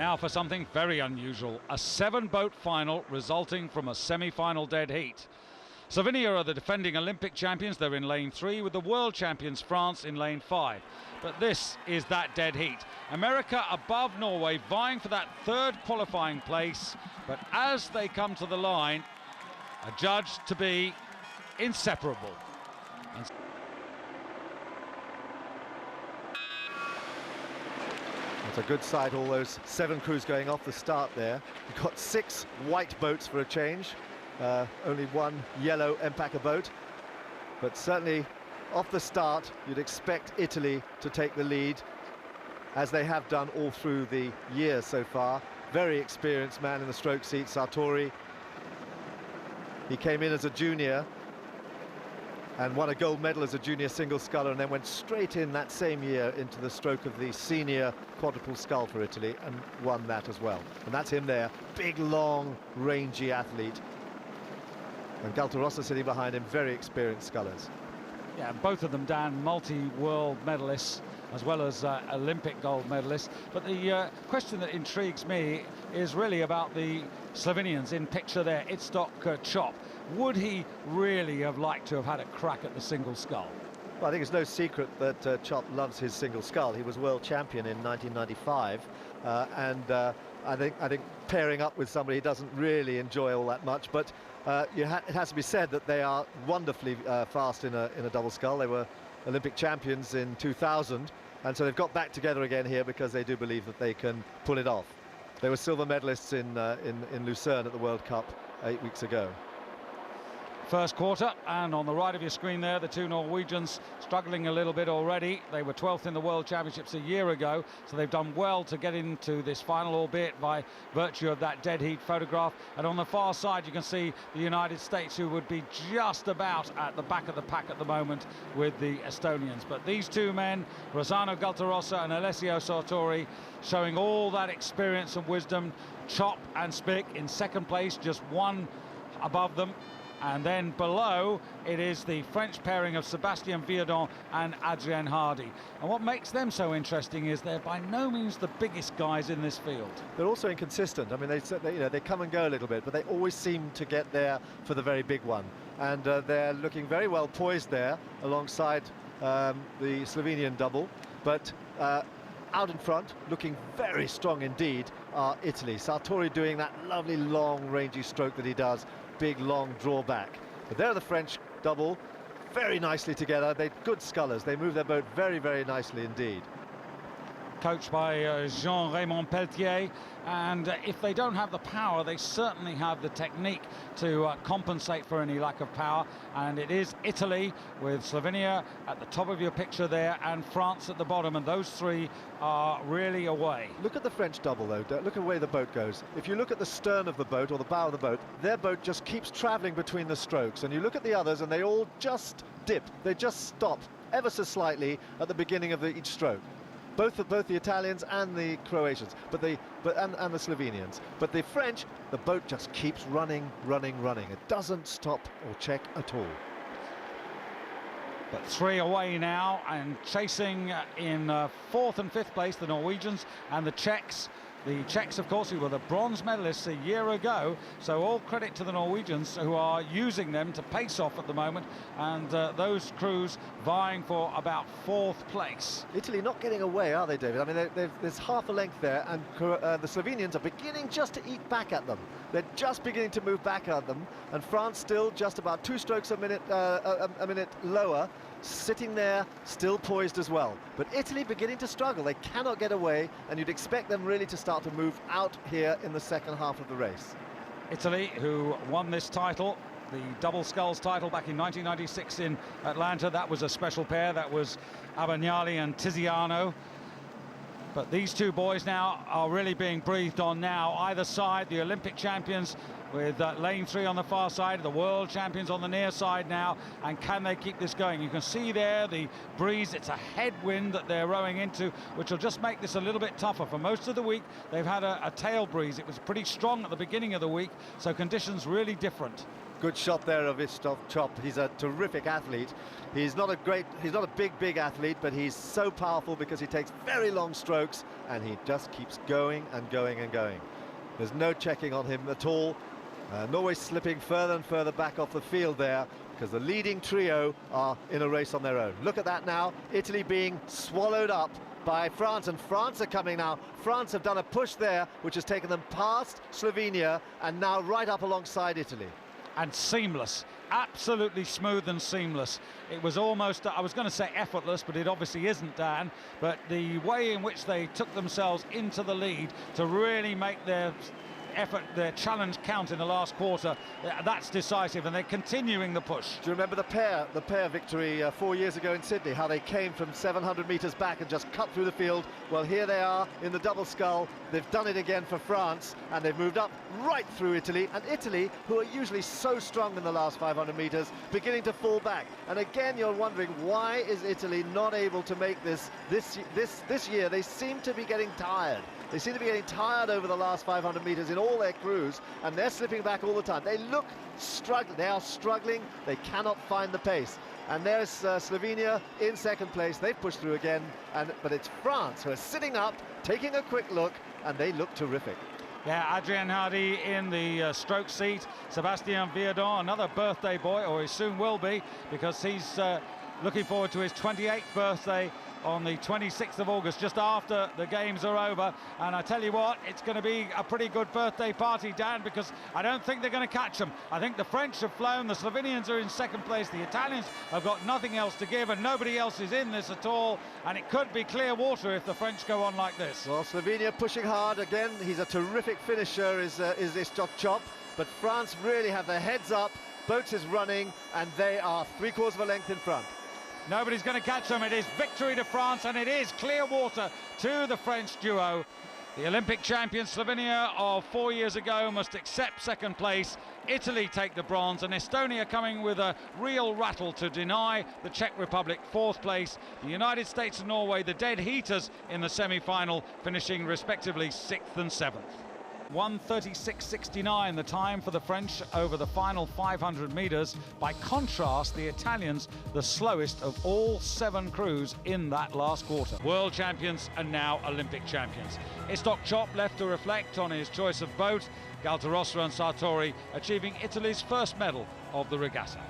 Now for something very unusual, a 7-boat final resulting from a semi-final dead heat. Slovenia are the defending Olympic champions. They're in lane 3 with the world champions France in lane 5. But this is that dead heat. America above Norway, vying for that 3rd qualifying place. But as they come to the line, are judged to be inseparable. It's a good sight, all those 7 crews going off the start there. You've got 6 white boats for a change, only 1 yellow Empacher boat. But certainly off the start, you'd expect Italy to take the lead, as they have done all through the year so far. Very experienced man in the stroke seat, Sartori. He came in as a junior and won a gold medal as a junior single sculler, and then went straight in that same year into the stroke of the senior quadruple scull for Italy and won that as well. And that's him there, big, long, rangy athlete. And Galtarossa sitting behind him, very experienced scullers. Yeah, both of them, Dan, multi-world medalists as well as Olympic gold medalists. But the question that intrigues me is really about the Slovenians in picture there, Itstock-Chop. Would he really have liked to have had a crack at the single scull? Well, I think it's no secret that Chop loves his single scull. He was world champion in 1995, and I think pairing up with somebody he doesn't really enjoy all that much. But it has to be said that they are wonderfully fast in a double scull. They were Olympic champions in 2000, and so they've got back together again here because they do believe that they can pull it off. They were silver medalists in Lucerne at the World Cup 8 weeks ago. First quarter, and on the right of your screen there, the 2 Norwegians struggling a little bit already. They were 12th in the World Championships a year ago, so they've done well to get into this final, albeit by virtue of that dead heat photograph. And on the far side, you can see the United States, who would be just about at the back of the pack at the moment with the Estonians. But these 2 men, Rossano Galtarossa and Alessio Sartori, showing all that experience and wisdom. Chop and Spick in 2nd place, just 1 above them. And then below, it is the French pairing of Sébastien Viardon and Adrien Hardy. And what makes them so interesting is they're by no means the biggest guys in this field. They're also inconsistent. I mean, they come and go a little bit, but they always seem to get there for the very big one. And they're looking very well poised there alongside the Slovenian double. But out in front, looking very strong indeed, are Italy. Sartori doing that lovely long rangy stroke that he does. Big long drawback. But they're the French double, very nicely together. They're good scullers. They move their boat very, very nicely indeed. Coached by Jean-Raymond Pelletier, and if they don't have the power, they certainly have the technique to compensate for any lack of power. And it is Italy, with Slovenia at the top of your picture there and France at the bottom, and those 3 are really away. Look at the French double though, look at the way the boat goes. If you look at the stern of the boat or the bow of the boat, their boat just keeps traveling between the strokes, and you look at the others and they all just dip, they just stop ever so slightly at the beginning of each stroke. Both the Italians and the Croatians, and the Slovenians. But the French, the boat just keeps running. It doesn't stop or check at all. But 3 away now, and chasing in 4th and 5th place, the Norwegians and the Czechs. The Czechs, of course, who were the bronze medalists a year ago, so all credit to the Norwegians, who are using them to pace off at the moment, and those crews vying for about 4th place. Italy not getting away, are they, David? I mean, there's half a length there, and the Slovenians are beginning just to eat back at them. They're just beginning to move back at them, and France still just about 2 strokes a minute lower, sitting there, still poised as well. But Italy beginning to struggle. They cannot get away, and you'd expect them really to start to move out here in the 2nd half of the race. Italy, who won this title, the double sculls title, back in 1996 in Atlanta. That was a special pair. That was Abagnale and Tiziano. But these 2 boys now are really being breathed on now. Either side, the Olympic champions with lane 3 on the far side, the world champions on the near side now. And can they keep this going? You can see there the breeze. It's a headwind that they're rowing into, which will just make this a little bit tougher. For most of the week, they've had a tail breeze. It was pretty strong at the beginning of the week, so conditions really different. Good shot there of East of Athens. He's a terrific athlete. He's not a big athlete, but he's so powerful because he takes very long strokes and he just keeps going and going and going. There's no checking on him at all. Norway slipping further and further back off the field there because the leading trio are in a race on their own. Look at that now, Italy being swallowed up by France, and France are coming now. France have done a push there which has taken them past Slovenia and now right up alongside Italy. And seamless, absolutely smooth and seamless. It was almost, I was going to say effortless, but it obviously isn't, Dan. But the way in which they took themselves into the lead to really make their effort, their challenge count in the last quarter, that's decisive, and they're continuing the push. Do you remember the pair victory 4 years ago in Sydney, how they came from 700 metres back and just cut through the field? Well, here they are in the double scull. They've done it again for France, and they've moved up right through Italy, and Italy, who are usually so strong in the last 500 metres, beginning to fall back. And again, you're wondering, why is Italy not able to make this year? They seem to be getting tired. They seem to be getting tired over the last 500 metres in all their crews, and they're slipping back all the time. They look struggling. They are struggling. They cannot find the pace. And there's Slovenia in second place. They've pushed through again, but it's France who are sitting up, taking a quick look, and they look terrific. Yeah, Adrien Hardy in the stroke seat. Sebastian Viardon, another birthday boy, or he soon will be, because he's looking forward to his 28th birthday on the 26th of August, just after the games are over. And I tell you what, it's going to be a pretty good birthday party, Dan, because I don't think they're going to catch them. I think the French have flown, the Slovenians are in second place, the Italians have got nothing else to give, and nobody else is in this at all, and it could be clear water if the French go on like this. Well, Slovenia pushing hard again. He's a terrific finisher, is East of Athens, but France really have their heads up. Boats is running, and they are 3/4 of a length in front. Nobody's going to catch them. It is victory to France, and it is clear water to the French duo. The Olympic champions Slovenia of 4 years ago must accept second place. Italy take the bronze, and Estonia coming with a real rattle to deny the Czech Republic fourth place. The United States and Norway, the dead heaters in the semi-final, finishing respectively 6th and 7th. 1:36.69 the time for the French over the final 500 metres. By contrast, the Italians, the slowest of all 7 crews in that last quarter. World champions and now Olympic champions. Istok Chop left to reflect on his choice of boat. Galtarossa and Sartori achieving Italy's first medal of the regatta.